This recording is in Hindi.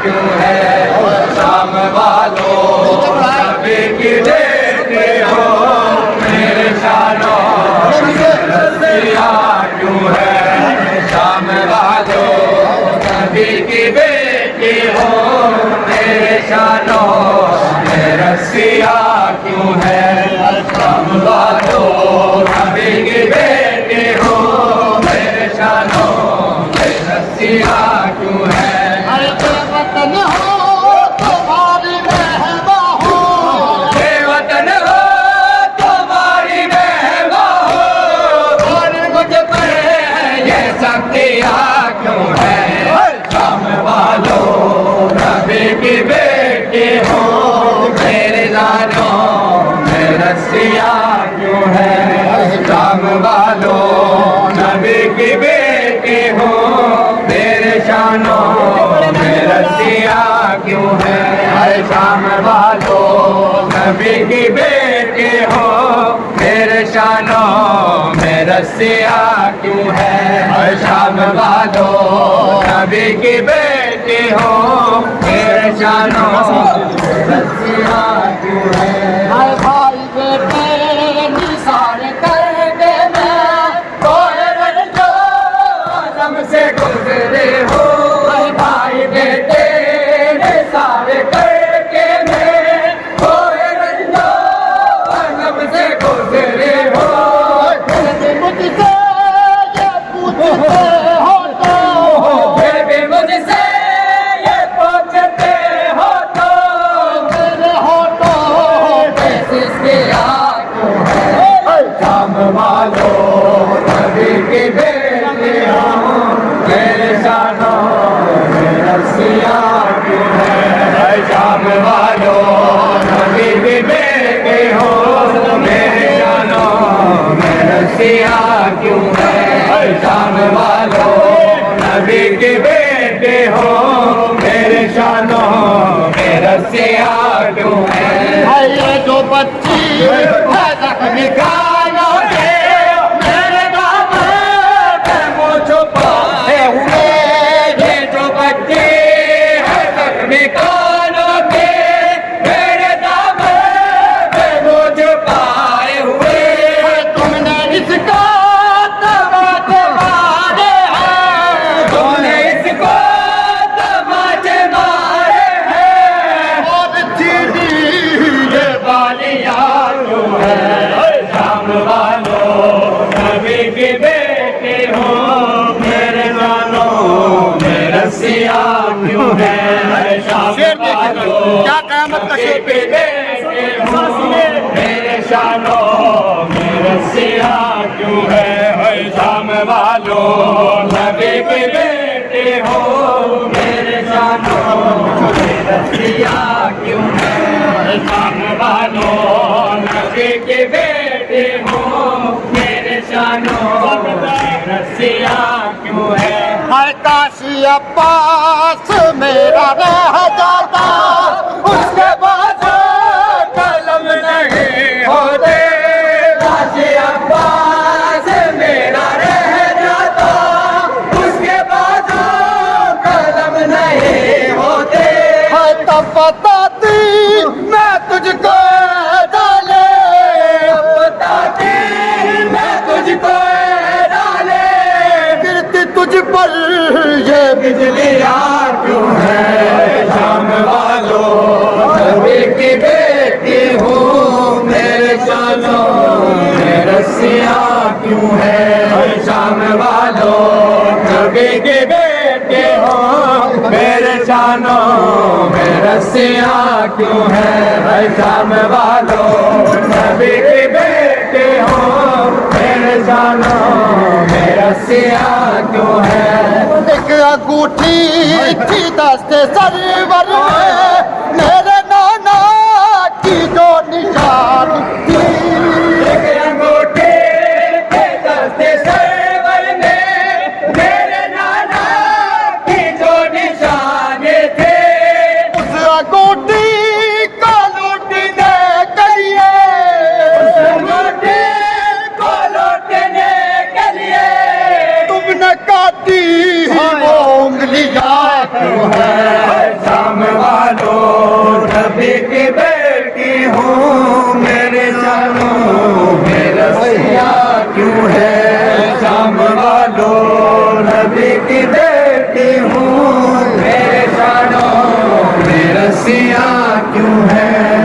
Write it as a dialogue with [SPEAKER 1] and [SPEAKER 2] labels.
[SPEAKER 1] क्यों है शाम वालों नबी की बेटे हो मेरे शानों रसिया क्यों है शाम वालों नबी की बेटी हो मेरे शानों रसिया क्यों है शाम वालों नबी की बेटी हो मेरे शानों रसिया क्यों है
[SPEAKER 2] वतन हो तुम्हारी महबा हो,
[SPEAKER 1] वतन हो तुम्हारी महबा हो और मुझ पर ये शक्तियाँ क्यों है शाम वालों नबी की बेटी हो मेरे जानों में रसिया क्यों है शाम वालों नबी की बेटी हो मेरे शानों रसिया क्यों है शाम वालों नबी की बेटी हो मेरे शानों में रसिया क्यों है शाम वालों नबी की बेटी हो मेरे शानों रसिया क्यों है
[SPEAKER 2] भाई बेटे निसार करके मैं
[SPEAKER 1] से गुजरे हो भाई बेटे सारे करके मैं होए रंजो से गुजरे हो
[SPEAKER 2] मुझसे ये पूछते हो तो
[SPEAKER 1] फिर भी मुझसे ये पूछते हो तो
[SPEAKER 2] मेरे होठों
[SPEAKER 1] किसके क्यों है शाम वालों नबी की बेटी हो मेरे शानों में रसिया क्यों है शाम वालों नबी की बेटी हो मेरे शानों में रसिया क्यों है शाम वालों नबी की बेटी हो मेरे शानों में रसिया क्यों है
[SPEAKER 2] ये जो बच्ची है जख्मी
[SPEAKER 1] कानों के मेरे दामन में मुँह छुपाए हुए ये जो बच्चे हैं जख्मी कानों के मेरे दामन में मुँह छुपाए हुए
[SPEAKER 2] तुमने इसका तमाचे मारे हैं,
[SPEAKER 1] तुमने इसको तमाचे मारे हैं
[SPEAKER 2] और चीनी
[SPEAKER 1] ये बालियाँ क्यों है शाम वालों नबी की बेटी हो मेरे जानों में रसिया क्यों है शाम वालों
[SPEAKER 2] क्या क़यामत का शेर
[SPEAKER 1] नबी की बेटी हो मेरे शानों में रसिया क्यों है शाम वालों नबी की बेटी हो मेरे शानों में रसिया क्यों है शाम वालों नबी की बेटी हो मेरे शानों रसिया क्यों है
[SPEAKER 2] हर काशी अब्बास मेरा रह जाता
[SPEAKER 1] उसके बाद कलम नहीं होते काशी अब्बास मेरा रह जाता उसके बाद कलम नहीं होते
[SPEAKER 2] है तब बताती मैं तुझको डाले
[SPEAKER 1] बताती मैं तुझको डाले
[SPEAKER 2] गिरती तुझ पर ये
[SPEAKER 1] बिजलियाँ क्यों है शाम वालों नबी की बेटी हूँ मेरे शानों में रसिया क्यों है शाम वालों नबी की बेटी हो मेरे शानों में रसिया क्यों है शाम वालों नबी की बेटी हो मेरे शानों में रसिया क्यों है
[SPEAKER 2] एक अंगूठी थी दस्ते सरवर में गोटी को लूटने के लिए तुमने काटी वो उंगलियां क्यों है
[SPEAKER 1] शाम वालों नबी की बेटी हूँ मेरे जानों में रस्सियाँ क्यों है शाम वालों नबी की बेटी हूँ मेरे जानों में रस्सियाँ क्यों है